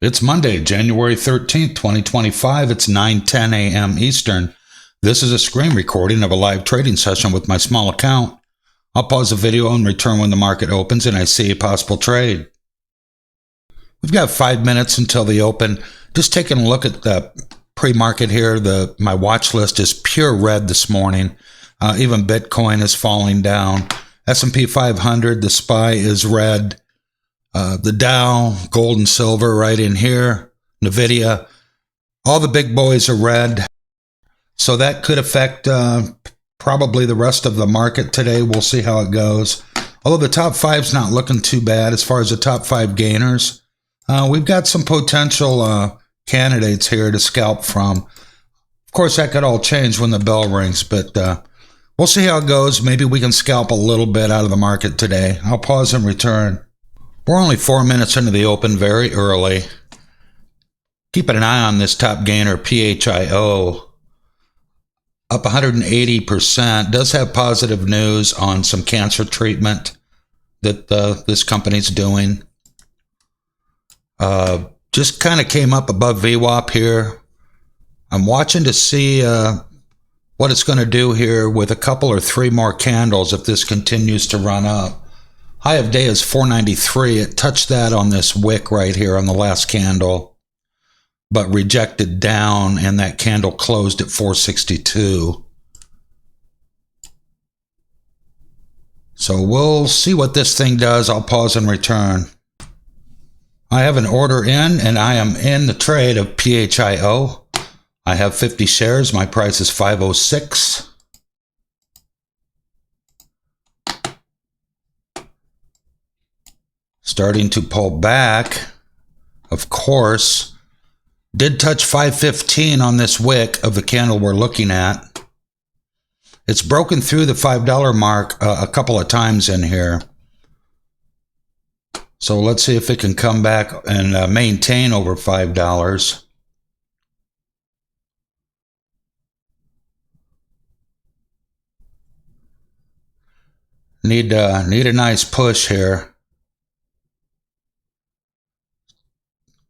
It's Monday, January 13th, 2025. It's 9:10 a.m. Eastern. This is a screen recording of a live trading session with my small account. I'll pause the video and return when the market opens and I see a possible trade. We've got 5 minutes until the open. Just taking a look at the pre-market here. My watch list is pure red this morning. Even Bitcoin is falling down. S&P 500, the SPY is red. The Dow, gold and silver right in here, NVIDIA, all the big boys are red. So that could affect probably the rest of the market today. We'll see how it goes. Although the top five's not looking too bad as far as the top five gainers. We've got some potential candidates here to scalp from. Of course, that could all change when the bell rings, but we'll see how it goes. Maybe we can scalp a little bit out of the market today. I'll pause and return. We're only 4 minutes into the open, very early. Keeping an eye on this top gainer, PHIO, up 180%. Does have positive news on some cancer treatment that this company's doing. Just kind of came up above VWAP here. I'm watching to see what it's going to do here with a couple or three more candles if this continues to run up. High of day is 493. It touched that on this wick right here on the last candle, but rejected down, and that candle closed at 462. So we'll see what this thing does. I'll pause and return. I have an order in, and I am in the trade of PHIO. I have 50 shares. My price is 506. Starting to pull back, of course. Did touch 515 on this wick of the candle we're looking at. It's broken through the $5 mark a couple of times in here. So let's see if it can come back and maintain over $5. Need a nice push here.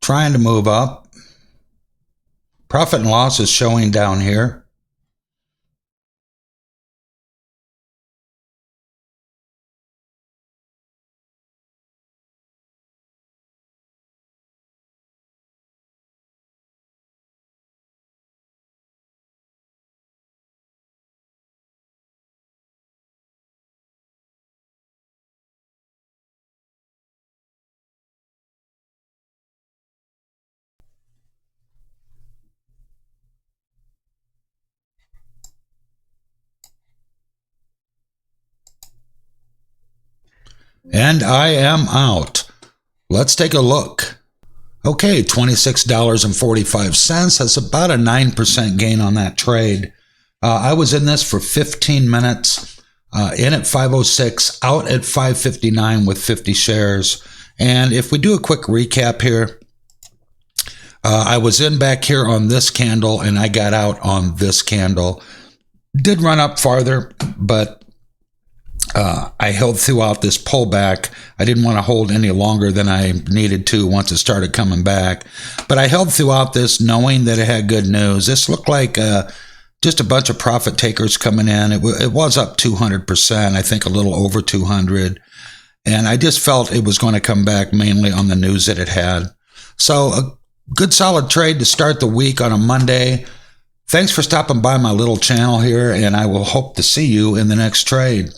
Trying to move up. Profit and loss is showing down here. And I am out. Let's take a look. Okay, $26.45. That's about a 9% gain on that trade. I was in this for 15 minutes, in at 506, out at 559 with 50 shares. And if we do a quick recap here, I was in back here on this candle and I got out on this candle. Did run up farther, but I held throughout this pullback. I didn't want to hold any longer than I needed to once it started coming back. But I held throughout this knowing that it had good news. This looked like just a bunch of profit takers coming in. It was up 200%, I think a little over 200. And I just felt it was going to come back mainly on the news that it had. So a good solid trade to start the week on a Monday. Thanks for stopping by my little channel here, and I will hope to see you in the next trade.